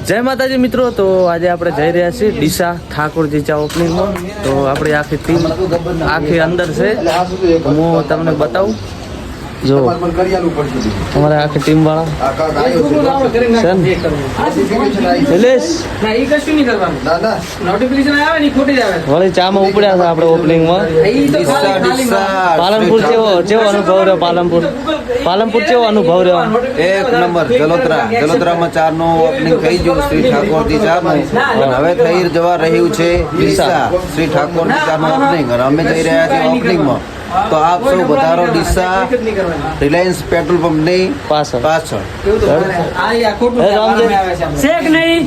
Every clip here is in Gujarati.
જય માતાજી મિત્રો, તો આજે આપણે જઈ રહ્યા છીએ ડીસા ઠાકોરજી ચા ઓપનિંગમાં. તો આપણી આખી ટીમ આખી અંદર છે, હું તમને બતાવું. જો અમારે આખી ટીમ વાળા વળી ચામાં ઉપડ્યા છે આપણે ઓપનિંગમાં. પાલનપુર કેવો અનુભવ રહ્યો? પાલનપુર કેવો અનુભવ રહ્યો? એક નંબર. જલોત્રામાં 4 નું ઓપનિંગ થઈ ગયું શ્રી ઠાકોરજી ચા નું. હવે થઈ જવા રહ્યું છે ડીસા શ્રી ઠાકોરજી ચા નું ઓપનિંગ, અને અમે જઈ રહ્યા છીએ ઓપનિંગમાં. તો આપ સૌ વધારો ડીસા રિલાયન્સ પેટ્રોલ પંપ ની પાછળ શેક નહીં.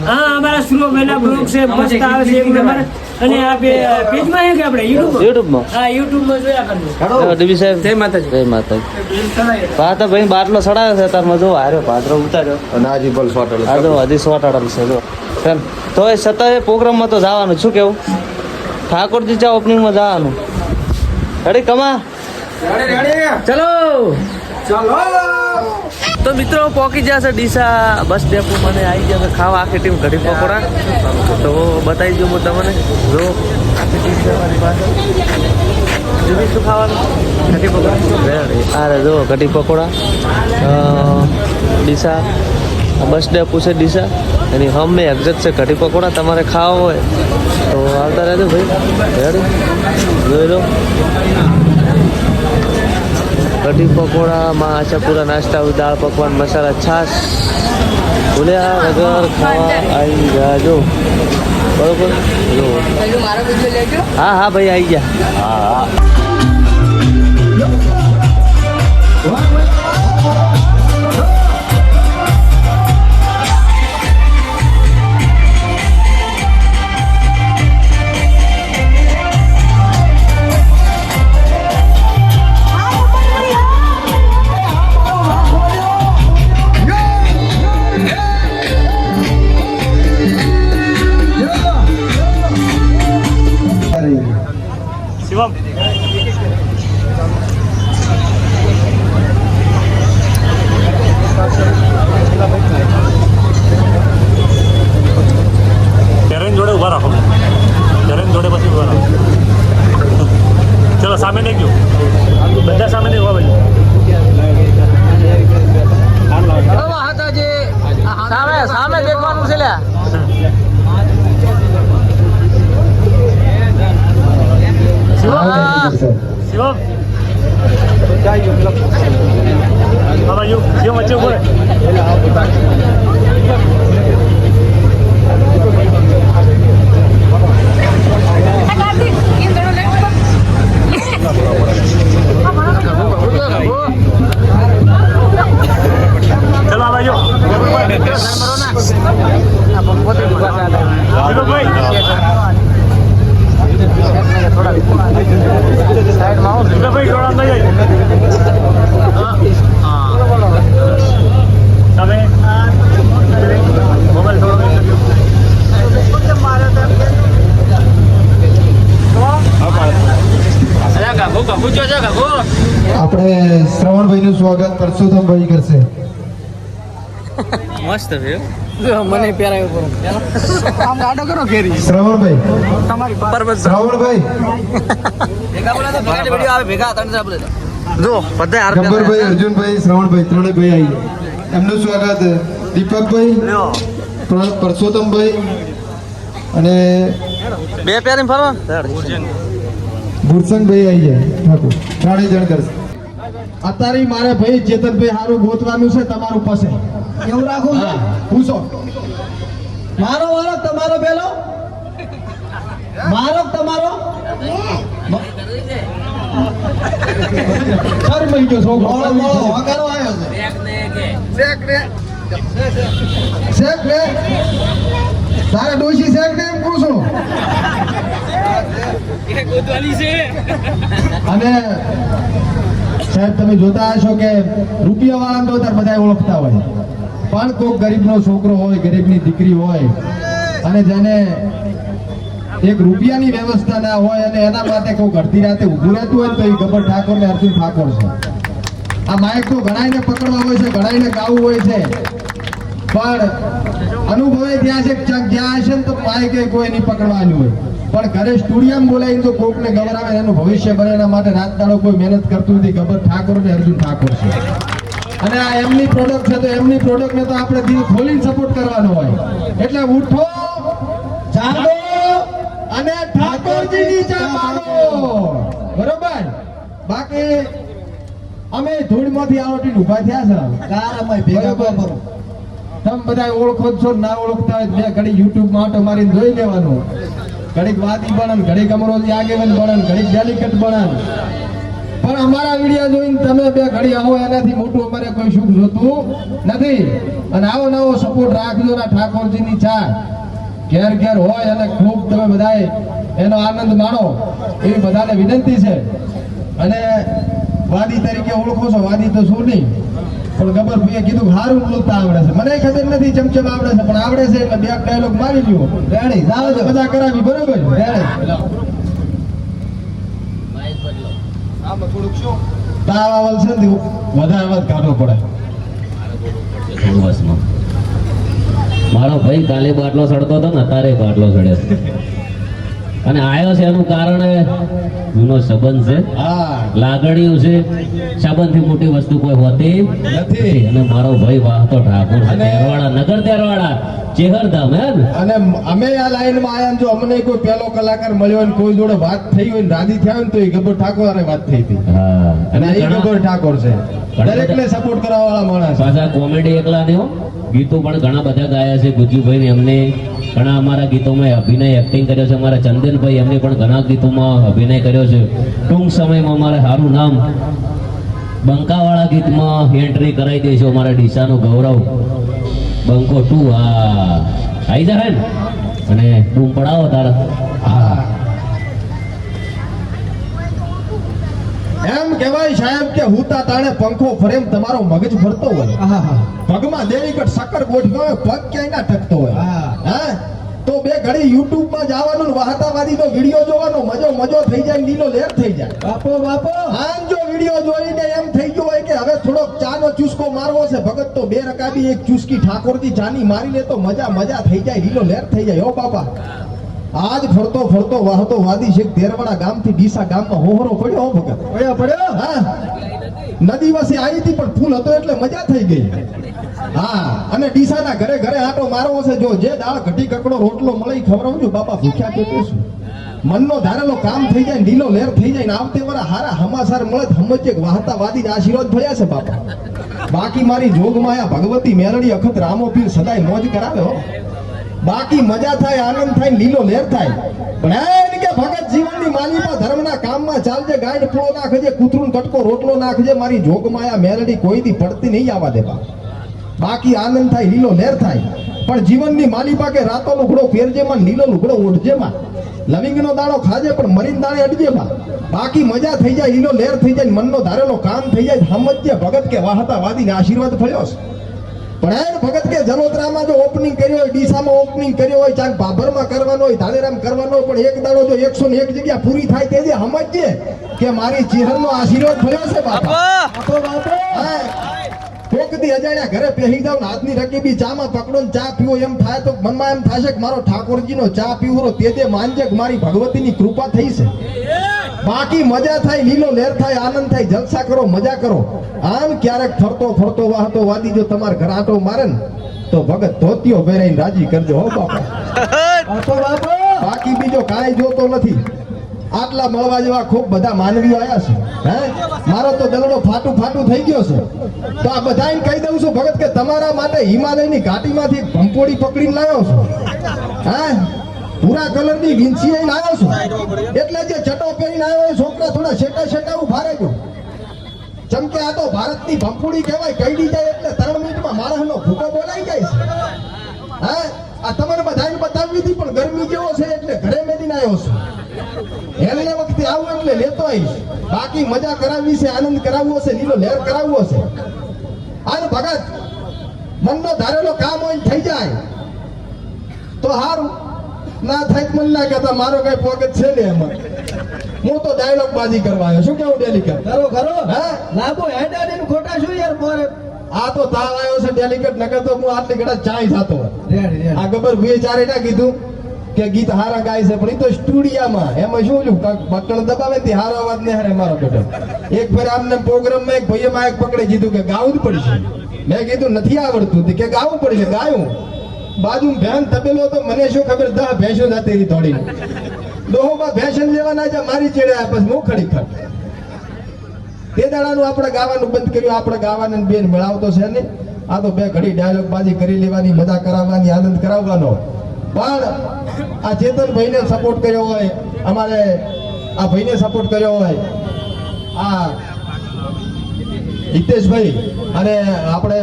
હા, અમારા સ્લો મહિના બ્લોગ છે, મસ્ત આવે છે, એક નંબર. અને આ પેજમાં છે કે આપણે યુટ્યુબમાં? હા, યુટ્યુબમાં જોયા કરજો. ડીબી સાહેબ જય માતાજી. જય માતાજી. પાતા ભાઈ બાટલો સડાયો છે તારમાં. જો હાર્યો પાત્રો ઉતાર્યો અને આજી બલ સોટલ. આ જો હજી સોટાડલ છે. જો તો એ છતાં પ્રોગ્રામમાં તો જવાનું. શું કેવું? ઠાકોરજી ચા ઓપનિંગમાં જવાનું. રેડી કમા? ચલો. તો મિત્રો પહોંચી ગયા છે ડીસા બસ ડેપો. મને આવી ગયા છે ખાવા આખી ટીમ કઢી પકોડા. તો બતાવી દઉં હું તમને. જો આખી ટીમ છે મારી પાસે. જુદી શું ખાવાનું? કઢી પકોડા. અરે જો કઢી પકોડા ડીસા બસ ડેપો છે ડીસા. એની હમે એક્ઝેક્ટ છે કઢી પકોડા. તમારે ખાવા હોય તો આવતા રહેજો ભાઈ. રેડી જોઈ લો. કઢી પકોડામાં આશાપુરા નાસ્તા, દાળ પકવાન, મસાલા, છાશ ભૂલ્યા વગર ખાવા આવી જાજો. બરોબર? હા હા ભાઈ આવી ગયા. હા. શિવમ ટ્રેન જોડે ઉભા રાખો. ટ્રેન જોડે પછી ઉભા રાખો. ચલો સામે નહીં ગયું. બધા સામે નહીં ઉભા ભાઈ. સામે દેખવાનું છે લ્યા. શિવમ બાબા યુ શિવમ વચ્ચે ઉભો રહે. ચલો આ બાજુ ભાઈ. આપણે શ્રવણભાઈ નું સ્વાગત પરસોત્તમભાઈ કરશે. મસ્ત છે. મને પહેરાયો આમ ગાડો કરો ફેરી. શ્રવણભાઈ શ્રવણભાઈ જો બધા ગબ્બરભાઈ, અર્જુનભાઈ, શ્રવણભાઈ ત્રણેય ભાઈ આવી ગયા. એમનું સ્વાગત દીપકભાઈ, પરસોત્તમભાઈ અને બે પેરી ફરવા ભૂરસંગભાઈ આવી ગયા. ઠાકોર 3 જણ કરશે. અત્યારે મારે ભાઈ ચેતનભાઈ સારું ગોતવાનું છે તમારું પાસે. એવું રાખું છે? પૂછો. મારો વારો તમારો પેલો? મારો તમારો? સર મહી ગયો છોકરો. વગાડો આવ્યો છે. શેક રે તારે ડોશી શેક ને એમ પૂછો. અને સાહેબ તમે જોતા હશો કે રૂપિયા વાળા તો તાર બધા ઓળખતા હોય, પણ કોઈક ગરીબનો છોકરો હોય, ગરીબની દીકરી હોય અને જેને એક રૂપિયાની વ્યવસ્થા ના હોય અને એના માટે કોઈક અડધી રાતે ઊભું રહેતું હોય તો એ ગબ્બર ઠાકોર ને અર્જુન ઠાકોર છે. આ માઇક તો ઘણાઈને પકડવા હોય છે, ઘણાઈને ગાવું હોય છે, પણ અનુભવે ત્યાં છે કે જ્યાં હશે ને તો માય કે કોઈ નહીં પકડવાનું હોય, પણ ઘરે સ્ટુડિયમ બોલાવીને તો કોકને ગવરાવે એનું ભવિષ્ય બને એના માટે રાત દાડો કોઈ મહેનત કરતું નથી. ગબ્બર ઠાકોર ને અર્જુન ઠાકોર છે અને આ એમની પ્રોડક્ટ છે તો એમની પ્રોડક્ટને તો આપણે દિલ ખોલીને સપોર્ટ કરવાનો હોય. એટલે ઉઠો, જાગો અને ઠાકોરજીની ચા માણો, બરોબર. બાકી અમે ધૂળમાંથી આવટી ઊભા થયા છે કારમાં ભેગા કરો. તમે બધા ઓળખો જ છો, ના ઓળખતા હોય બે ઘડી યુટ્યુબ માં આટો મારીને જોઈ લેવાનું. ઘડીક વાદી બનન, ઘડીક અમરોજી આગેવાન બનન, ઘડીક ડેલિકેટ બનન, પણ અમારા વિડીયો જોઈને તમે બે ઘડી આવો એનાથી મોટું અમારે કોઈ સુખ જોતું નથી. અને આવો નવો સપોર્ટ રાખજો ના ઠાકોરજીની ચા ઘેર ઘેર હોય અને ખૂબ તમે બધાએ એનો આનંદ માણો એવી બધાને વિનંતી છે. અને વાદી તરીકે ઓળખો છો, વાદી તો શું નહીં, પણ ગબ્બર ભાઈએ કીધું સારું બોલતા આવડે છે. મને ખબર નથી ચમચમ આવડે છે, પણ આવડે છે એટલે બે ડાયલોગ મારી લ્યો. રેડી જાવ તો બધા કરાવી, બરોબર રેડી. તાવ આવલ છે ને વધારે વાત કાઢવો પડે. બસમાં મારો ભાઈ કાલે બાટલો સડતો હતો ને અત્યારે બાટલો સડે છે. અને આયો છે એનું કારણ જૂનો સંબંધ છે, હા લાગણીઓ છે. સંબંધથી મોટી વસ્તુ કોઈ હોતી નથી. અને મારો ભાઈ વાહતો ઠાકોર છે, અને- તેરવાડા નગર તેરવાડા ચેહરધામ હે ને. અને અમે આ લાઈન માં આયા ને જો અમને કોઈ પેલો કલાકાર મળ્યો હોય ને કોઈ જોડે વાત થઈ હોય ને રાજી થયા હોય ને તો એ ગબ્બર ઠાકોર હારે વાત થઈ હતી. હા અને એ ઘણા- ગબ્બર ઠાકોર છે, ઘણા દરેકને સપોર્ટ કરવા વાળા માણસ. પાછા કોમેડી એકલા નહીં હો, ગીતો પણ ઘણા બધા ગાયા છે. ગુજ્જુભાઈ ને એમને ઘણા અમારા ગીતોમાં અભિનય એક્ટિંગ કર્યો છે. અમારા ચંદનભાઈ એમને પણ ઘણા ગીતોમાં અભિનય કર્યો છે. ટૂંક સમયમાં અમારે સારું નામ બંકાવાળા ગીતમાં એન્ટ્રી કરાવી દઈશું. અમારા ડીસાનું ગૌરવ બંકો 2 આવી જાય ને અને બૂમ પડાવો તારા. હા એમ કહેવાય સાહેબ કે હુતા તાણે પંખો ફરેમ તમારો મગજ ફરતો હોય, પગમાં દેવીકટ સકર ગોઠવ્યો હોય, પગ ક્યાંય ના ટકતો હોય. હા તો બે ઘડી યુટ્યુબ માં જવાનું ને વાહતાવાદી નો વિડીયો જોવાનો મજો થઈ જાય, લીલો લેર થઈ જાય. બાપો બાપો આમ જો વિડીયો જોઈને એમ થઈ ગયો હોય કે હવે થોડોક ચાનો ચૂસકો મારવો છે, ભગત તો બે રકાબી એક ચૂસકી ઠાકોરજી ચાની મારી લે તો મજા થઈ જાય, લીલો લેર થઈ જાય. ઓ બાપા આજ ફરતો ફરતો વાહતો વાદી છે તેરવાડા ગામથી ડીસા ગામમાં હોહરો પડ્યો. હો ભગત પડ્યો. હા નદી વસે આવી હતી પણ ફૂલ હતો એટલે મજા થઈ ગઈ. હા અને ડીસાના ઘરે ઘરે આટો મારવો છે. જો જે દાળ ઘટી કકડો રોટલો મળે ખવડાવજો બાપા, ભૂખ્યા પેટે છું. મનનો ધારેલો કામ થઈ જાય, લીલો લેર થઈ જાય ને આવતે વાળા હારા હમાસાર મળે સમજે વાહતા વાદી આશીર્વાદ થયા છે બાપા. બાકી મારી જોગમાયા ભગવતી મેલડી અખત રામો પીર સદાય મોજ કરાવે. હો બાકી મજા થાય, આનંદ થાય, લીલો લેર થાય. પણ એમ કે ભગત જીવનની માલિપા ધર્મના કામમાં ચાલજે, ગાય ફૂલો નાખજે, કૂતરું કટકો રોટલો નાખજે, મારી જોગમાયા મેલડી કોઈ દી પડતી નહીં આવવા દે બા. બાકી આનંદ થાય, લીલો લેર થાય. પણ જીવનની માલિપા કે રાતો લુગડો ફેરજેમાં, લીલો લુગડો ઓઢજેમાં, લવિંગનો દાણો ખાજે પણ મરીન દાણે અડજેમાં. બાકી મજા થઈ જાય, લીલો લેર થઈ જાય, મનનો ધારેલો કામ થઈ જાય. સમજજે ભગત કે વાહતા વાદીને આશીર્વાદ ફળ્યો છે. પણ એ ભગત કે જલોત્રામાં જો ઓપનિંગ કર્યો હોય, ડીસામાં ઓપનિંગ કર્યો હોય, ચાક બાબરમાં કરવાનો હોય, ધાનેરામ કરવાનો હોય, પણ એક દાડો જો 101 જગ્યા પૂરી થાય તે જે સમજજે કે મારી ચિહરનો આશીર્વાદ થયો છે બાપા. હા કોકદી અજાણ્યા ઘરે પહેરી જાવ ને હાથની રકીબી ચામાં પકડો ને ચા પીવો એમ થાય તો મનમાં એમ થશે કે મારો ઠાકોરજીનો ચા પીવો તે જે માનજે કે મારી ભગવતીની કૃપા થઈ છે. બાકી મજા થાય, લીલો લેર થાય, આનંદ થાય, જલસા કરો, મજા કરો. આમ ક્યારેક ફરતો વાહતો વાદી જો તમાર ઘર આંટો મારે ને તો ભગત ધોતીઓ પહેરાઈને રાજી કરજો. હો બાપા બાકી બીજો કાંઈ જોતો નથી. આટલા મળવા જેવા ખૂબ બધા માનવીઓ આયા છે. હે મારો તો દલડો ફાટું થઈ ગયો છે. તો આ બધાને કહી દઉં છું ભગત કે તમારા માટે હિમાલયની ઘાટીમાંથી ભંપોડી પકડીને લાવ્યો છું. હા ભૂરા કલરની વિંછી લાવ્યો છું. એટલે જે ચટો પહેરીને આવ્યો એ છોકરા થોડા શેટા ઉભા રહેજો. ચમકે આ તો ભારતની ભંપોડી કહેવાય, કઈડી જાય એટલે 3 મિનિટમાં માણસનો ભૂકો બોલાઈ જાય છે. હા આ તમારે બધાને બતાવવી હતી પણ ગરમી જેવો છે એટલે ઘરે મેદીને આવ્યો છું. હેલને વખતે આવું એટલે લેતો આવીશ. બાકી મજા કરાવવી છે, આનંદ કરાવવો છે, લીલો લહેર કરાવવો છે. અને ભગત મનનો ધારેલો કામ હોય થઈ જાય તો હારું, ના થાય તો મન ના કહેતા મારો કઈ પોગત છે ને એમાં. હું તો ડાયલોગ બાજી કરવા આવ્યો. શું કેવું ડેલી કર કરો હા લાગો હેડાડીને ખોટા શું યાર મારે આ તો તાવ આવ્યો છે ડેલિકેટ નકર તો હું આટલી ઘડા ચાય જાતો આ ગબર બે ચારે ના કીધું કે ગીત હારા ગાય છે પણ એ તો સ્ટુડિયામાં એમાં શું ઓલું બટન દબાવે તે હારો અવાજ ને હારે મારો બેટો એક ફેર આમને પ્રોગ્રામમાં એક ભાઈએ માઇક પકડી કીધું કે ગાવું જ પડશે મેં કીધું નથી આવડતું તે કે ગાવું પડશે ગાયું બાજુ ભેન તબેલો તો મને શું ખબર 10 ભેંસો જતી રહી થોડી દોહોમાં ભેંસન લેવાના છે મારી ચેડે બસ મોખડી ખટ તે દાડાનું આપણે ગાવાનું બંધ કર્યું આપણે ગાવાને બેન મેળાવતો છે ને આ તો બે ઘડી ડાયલોગ બાજી કરી લેવાની મજા કરાવવાની આનંદ કરાવવાનો પણ આ ચેતનભાઈને સપોર્ટ કર્યો હોય અમારે આ ભાઈને સપોર્ટ કર્યો હોય આ હિતેશભાઈ અને આપણે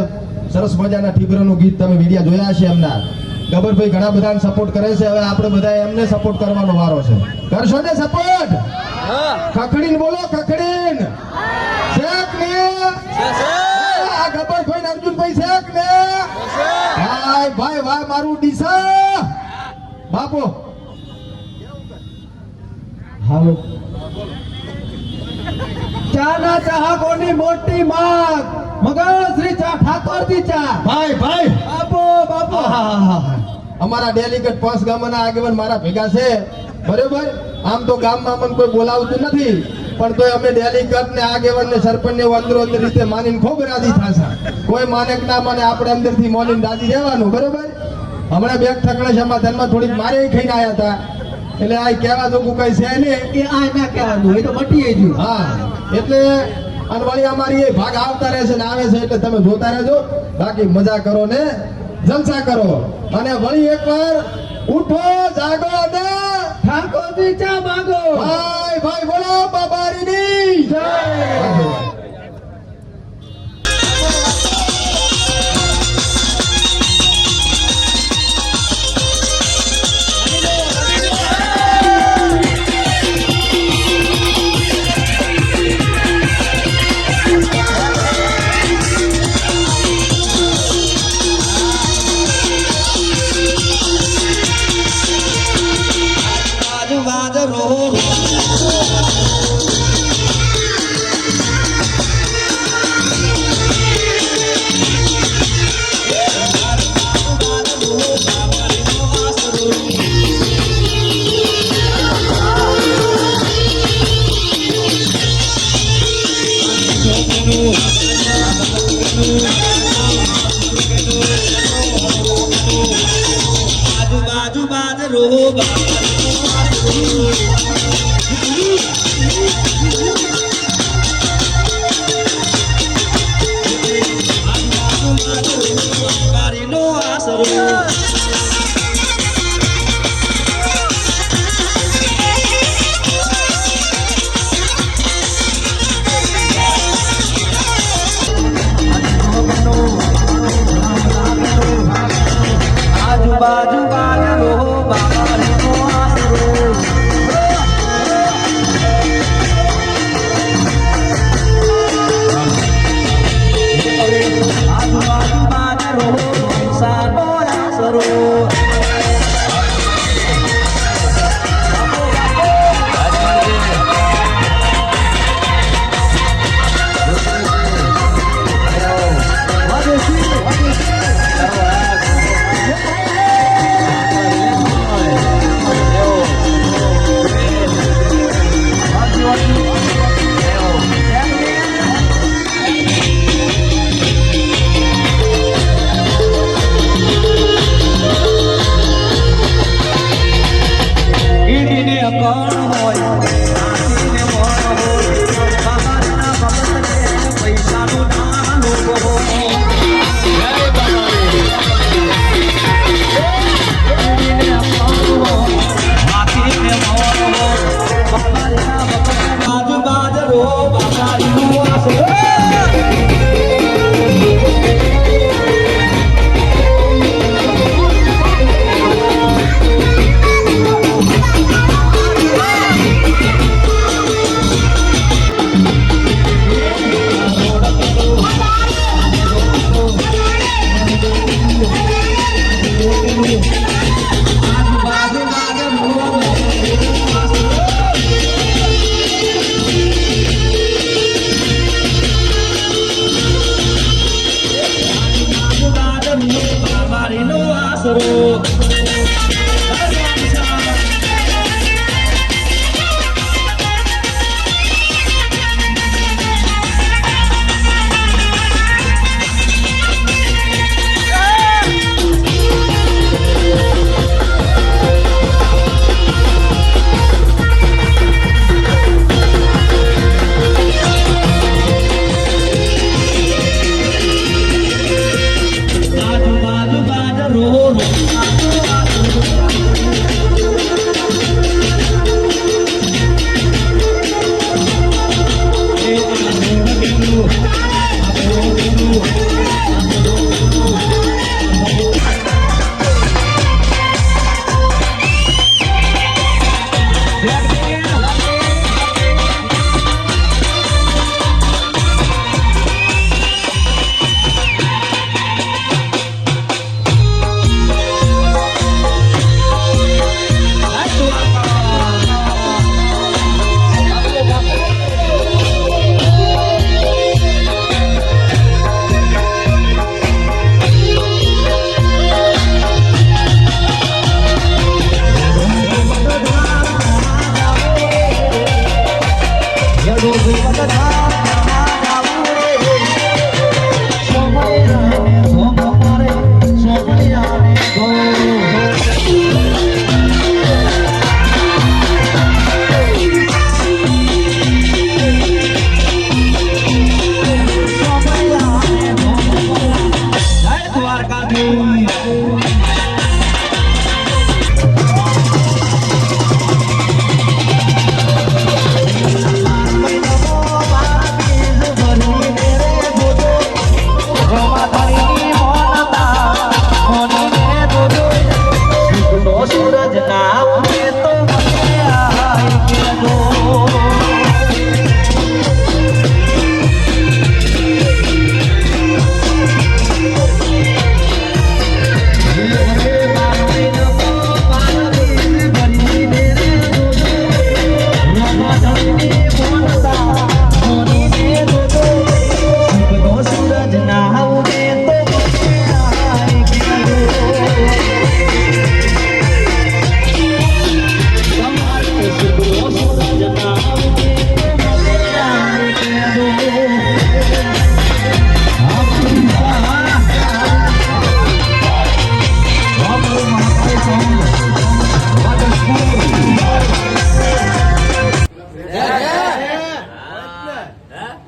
સરસ મજાના ઠીકરાનું ગીત તમે વિડીયો જોયા છે એમના ગબરભાઈ ઘણા બધાને સપોર્ટ કરે છે હવે આપણે બધા એમને સપોર્ટ કરવાનો વારો છે કરશો ને સપોર્ટ ખખડીને બોલો ખખડીને શેક ને આ ગબરભાઈ ને અર્જુનભાઈ શેક ને ભાઈ ભાઈ વાહ મારું ડીસા બાપો હાલો ચાના ચાહકોની મોટી માંગ મગર શ્રી ચા ઠાકોરજી ચા ભાઈ ભાઈ બાપો બાપો અમારા ડેલિકેટ 5 ગામના આગેવાન મારા ભેગા છે બરોબર આમ તો ગામમાં અમને કોઈ બોલાવતું નથી પણ તોય અમે ડેલિકેટ ને આગેવાન ને સરપંચ ને અંદરો અંદર રીતે માનીને ખૂબ રાજી થાશા કોઈ માને કે ના માને આપણે અંદરથી મોલીને રાજી રહેવાનું બરોબર હમણાં બે ઠકણે સમાધાનમાં થોડીક મારે ખાઈને આવ્યા હતા એટલે આ કહેવા જોગું કઈ છે ને એ આ ના કહેવાનું એ તો મટી ગયું હા એટલે અનવાળી અમારી એ ભાગ આવતા રહેશે ને આવે છે એટલે તમે જોતા રહેજો બાકી મજા કરો ને જલસા કરો અને વળી એકવાર ઉઠો જાગો ને ઠાકોરજી ચા માંગો ભાઈ ભાઈ બોલો બાબારીની જય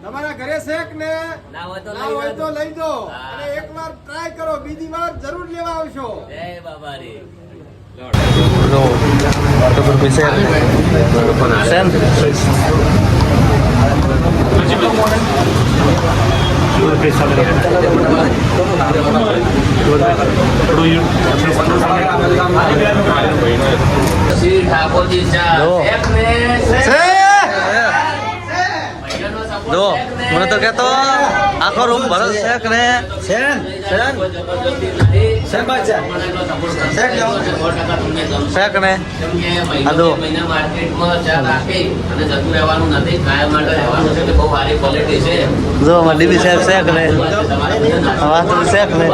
તમારા ઘરે શેક ને ના હોય તો લઈ દો અને એકવાર ટ્રાય કરો, બીજી વાર જરૂર લેવા આવશો. શ્રી ઠાકોરજી જો મને તો કેતો આખો રૂમ ભરત શેક ને શેક ને આદો જો અમારે ડીબી સાહેબ શેક ને વાસ્તવ શેક ને